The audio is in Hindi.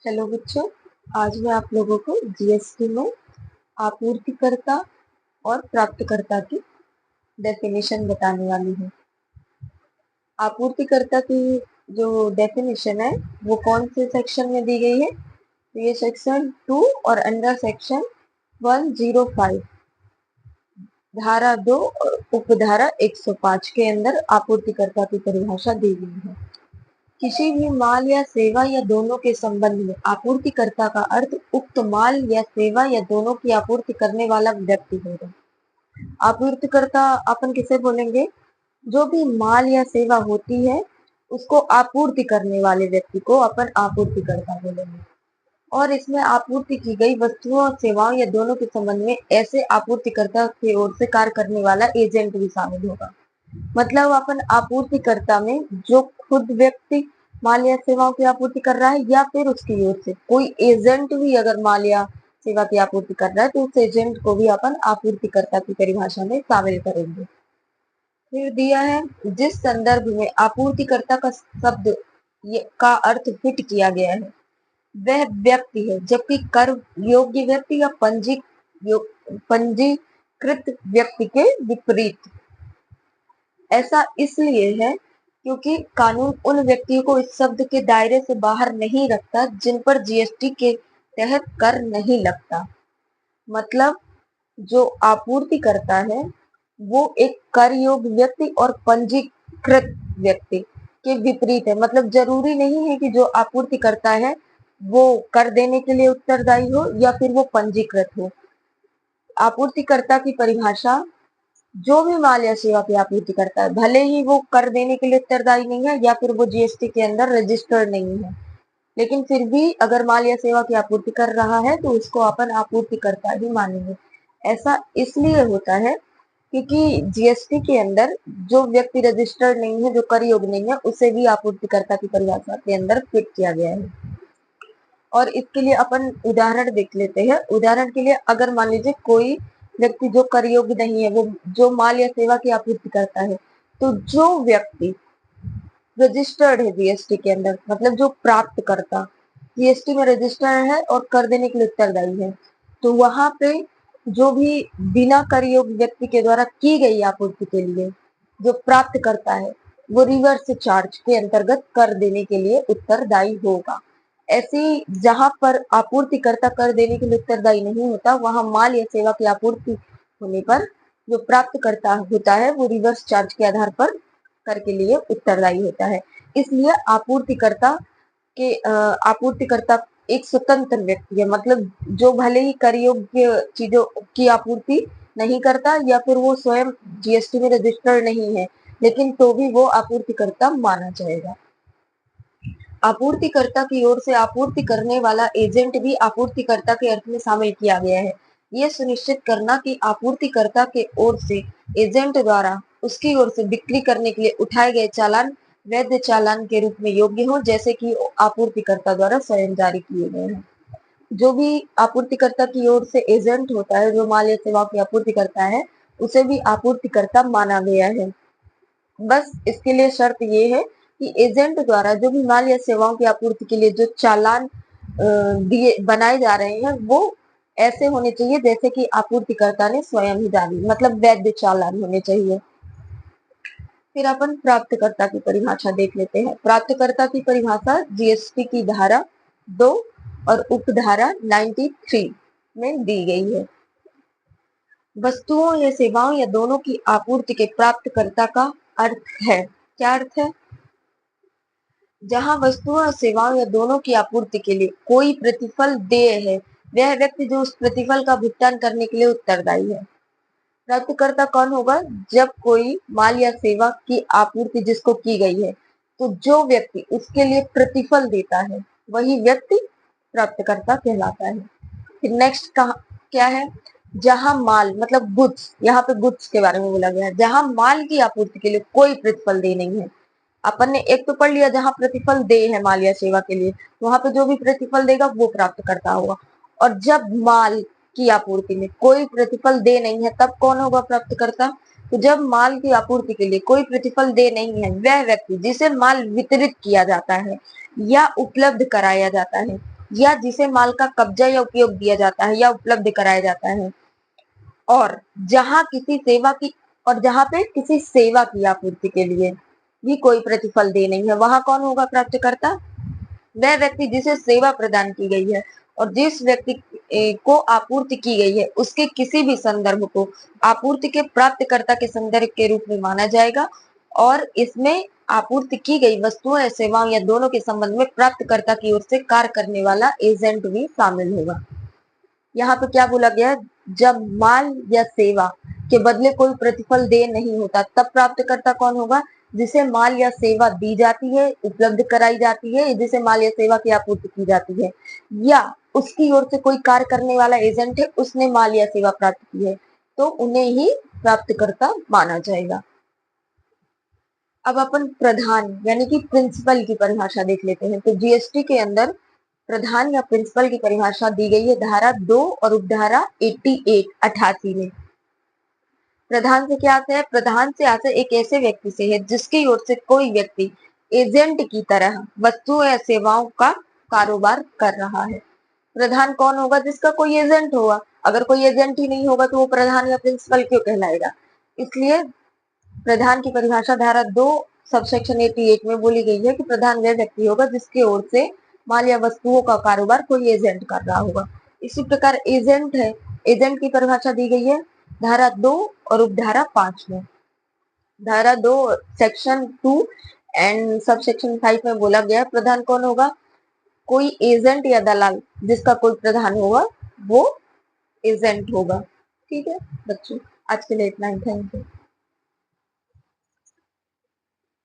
हेलो बच्चों, आज मैं आप लोगों को जीएसटी में आपूर्तिकर्ता और प्राप्तकर्ता की डेफिनेशन बताने वाली हूँ। आपूर्तिकर्ता की जो डेफिनेशन है वो कौन से सेक्शन में दी गई है? तो ये सेक्शन 2 और अंडर सेक्शन 105 धारा 2 और उपधारा 105 के अंदर आपूर्तिकर्ता की परिभाषा दी गई है। किसी भी माल या सेवा या दोनों के संबंध में आपूर्तिकर्ता का अर्थ उक्त माल या सेवा या दोनों की आपूर्ति करने वाला व्यक्ति होगा। आपूर्तिकर्ता अपन किसे बोलेंगे? जो भी माल या सेवा होती है उसको आपूर्ति करने वाले व्यक्ति को अपन आपूर्तिकर्ता बोलेंगे। और इसमें आपूर्ति की गई वस्तुओं और सेवाओं या दोनों के संबंध में ऐसे आपूर्तिकर्ता की ओर से कार्य करने वाला एजेंट भी शामिल होगा। मतलब अपन आपूर्तिकर्ता में जो खुद व्यक्ति माल या सेवाओं की आपूर्ति कर रहा है या फिर उसकी ओर से कोई एजेंट भी अगर माल या सेवा की आपूर्ति कर रहा है तो उस एजेंट को भी अपन आपूर्तिकर्ता की परिभाषा में शामिल करेंगे। फिर दिया है जिस संदर्भ में आपूर्तिकर्ता का शब्द का अर्थ फिट किया गया है वह व्यक्ति है, जबकि कर योग्य व्यक्ति या पंजीकृत व्यक्ति के विपरीत। ऐसा इसलिए है क्योंकि कानून उन व्यक्तियों को इस शब्द के दायरे से बाहर नहीं रखता जिन पर जीएसटी के तहत कर नहीं लगता। मतलब जो आपूर्ति करता है वो एक कर योग्य व्यक्ति और पंजीकृत व्यक्ति के विपरीत है। मतलब जरूरी नहीं है कि जो आपूर्ति करता है वो कर देने के लिए उत्तरदायी हो या फिर वो पंजीकृत हो। आपूर्तिकर्ता की परिभाषा जो भी माल या सेवा की आपूर्ति करता है, भले ही वो कर देने के लिए उत्तरदायी नहीं है या फिर वो जीएसटी के अंदर रजिस्टर्ड नहीं है, लेकिन फिर भी अगर माल या सेवा की आपूर्ति कर रहा है तो उसको अपन आपूर्तिकर्ता ही मानेंगे। ऐसा इसलिए होता है क्योंकि जीएसटी के अंदर जो व्यक्ति रजिस्टर्ड नहीं है, जो कर योग्य नहीं है, उसे भी आपूर्तिकर्ता की परिभाषा के अंदर फिट किया गया है। और इसके लिए अपन उदाहरण देख लेते हैं। उदाहरण के लिए अगर मान लीजिए कोई व्यक्ति जो कर योग्य नहीं है वो जो माल या सेवा की आपूर्ति करता है, तो जो व्यक्ति रजिस्टर्ड है जीएसटी के अंदर, मतलब जो प्राप्तकर्ता जीएसटी में रजिस्टर्ड है और कर देने के लिए उत्तरदायी है, तो वहां पे जो भी बिना कर योग्य व्यक्ति के द्वारा की गई आपूर्ति के लिए जो प्राप्त करता है वो रिवर्स चार्ज के अंतर्गत कर देने के लिए उत्तरदायी होगा। ऐसी जहां पर आपूर्तिकर्ता कर देने के लिए उत्तरदायी नहीं होता, वहां माल या सेवा की आपूर्ति होने पर जो प्राप्तकर्ता होता है वो रिवर्स चार्ज के आधार पर कर के लिए उत्तरदायी होता है। इसलिए आपूर्तिकर्ता एक स्वतंत्र व्यक्ति है। मतलब जो भले ही कर योग्य चीजों की आपूर्ति नहीं करता या फिर वो स्वयं जीएसटी में रजिस्टर्ड नहीं है, लेकिन तो भी वो आपूर्तिकर्ता माना जाएगा। आपूर्तिकर्ता की ओर से आपूर्ति करने वाला एजेंट भी आपूर्तिकर्ता के अर्थ में शामिल किया गया है। यह सुनिश्चित करना कि आपूर्तिकर्ता के ओर से एजेंट द्वारा उसकी ओर से बिक्री करने के लिए उठाए गए चालान वैध चालान के रूप में योग्य हो, जैसे कि आपूर्तिकर्ता द्वारा स्वयं जारी किए गए हैं। जो भी आपूर्तिकर्ता की ओर से एजेंट होता है, जो माल या सेवा की आपूर्ति करता है, उसे भी आपूर्तिकर्ता माना गया है। बस इसके लिए शर्त ये है कि एजेंट द्वारा जो भी माल या सेवाओं की आपूर्ति के लिए जो चालान दिए बनाए जा रहे हैं वो ऐसे होने चाहिए जैसे कि आपूर्तिकर्ता ने स्वयं ही जारी, मतलब वैध चालान होने चाहिए। फिर अपन प्राप्तकर्ता की परिभाषा देख लेते हैं। प्राप्तकर्ता की परिभाषा जीएसटी की धारा 2 और उपधारा 93 में दी गई है। वस्तुओं या सेवाओं या दोनों की आपूर्ति के प्राप्तकर्ता का अर्थ है, क्या अर्थ है? जहां वस्तुओं और सेवाओं या दोनों की आपूर्ति के लिए कोई प्रतिफल देय है, वह व्यक्ति जो उस प्रतिफल का भुगतान करने के लिए उत्तरदायी है। प्राप्तकर्ता कौन होगा? जब कोई माल या सेवा की आपूर्ति जिसको की गई है, तो जो व्यक्ति उसके लिए प्रतिफल देता है वही व्यक्ति प्राप्तकर्ता कहलाता है। फिर नेक्स्ट क्या है? जहां माल, मतलब गुड्स, यहाँ पे गुड्स के बारे में बोला गया है। जहां माल की आपूर्ति के लिए कोई प्रतिफल दे नहीं है, अपन ने एक तो पढ़ लिया जहां प्रतिफल दे है माल या सेवा के लिए, वहां पे जो भी प्रतिफल देगा वो प्राप्तकर्ता होगा। और जब माल की आपूर्ति में कोई प्रतिफल दे नहीं है तब कौन होगा प्राप्तकर्ता? तो जब माल की आपूर्ति के लिए कोई प्रतिफल दे नहीं है, वह व्यक्ति जिसे माल वितरित किया जाता है या उपलब्ध कराया जाता है, या जिसे माल का कब्जा या उपयोग दिया जाता है या उपलब्ध कराया जाता है, और जहां किसी सेवा की और जहां पे किसी सेवा की आपूर्ति के लिए भी कोई प्रतिफल दे नहीं है, वहां कौन होगा प्राप्तकर्ता? वह व्यक्ति जिसे सेवा प्रदान की गई है और जिस व्यक्ति को आपूर्ति की गई है उसके किसी भी संदर्भ को आपूर्ति के प्राप्तकर्ता के संदर्भ के रूप में माना जाएगा, और इसमें आपूर्ति की गई वस्तुओं या सेवाओं या दोनों के संबंध में प्राप्तकर्ता की ओर से कार्य करने वाला एजेंट भी शामिल होगा। यहाँ पे क्या बोला गया है? जब माल या सेवा के बदले कोई प्रतिफल दे नहीं होता, तब प्राप्तकर्ता कौन होगा? जिसे माल या सेवा दी जाती है, उपलब्ध कराई जाती है, जिसे माल या सेवा की आपूर्ति की जाती है, या उसकी ओर से कोई कार्य करने वाला एजेंट है, उसने माल या सेवा प्राप्त की है, तो उन्हें ही प्राप्तकर्ता माना जाएगा। अब अपन प्रधान यानी कि प्रिंसिपल की परिभाषा देख लेते हैं। तो जीएसटी के अंदर प्रधान या प्रिंसिपल की परिभाषा दी गई है धारा 2 और उपधारा 88 में। प्रधान से क्या आशय है? प्रधान से आशय एक ऐसे व्यक्ति से है जिसकी ओर से कोई व्यक्ति एजेंट की तरह वस्तुओं या सेवाओं का कारोबार कर रहा है। प्रधान कौन होगा? जिसका कोई एजेंट होगा। अगर कोई एजेंट ही नहीं होगा तो वो प्रधान या प्रिंसिपल क्यों कहलाएगा? इसलिए प्रधान की परिभाषा धारा 2 सबसेक्शन 88 में बोली गई है कि प्रधान वह व्यक्ति होगा जिसके ओर से माल या वस्तुओं का कारोबार कोई एजेंट कर रहा होगा। इसी प्रकार एजेंट है, एजेंट की परिभाषा दी गई है धारा 2 और उपधारा 5 में। धारा 2 सेक्शन 2 एंड सब सेक्शन 5 में बोला गया है प्रधान कौन होगा? कोई एजेंट या दलाल जिसका कोई प्रधान होगा वो एजेंट होगा। ठीक है बच्चों, आज के लिए इतना ही। Thank you.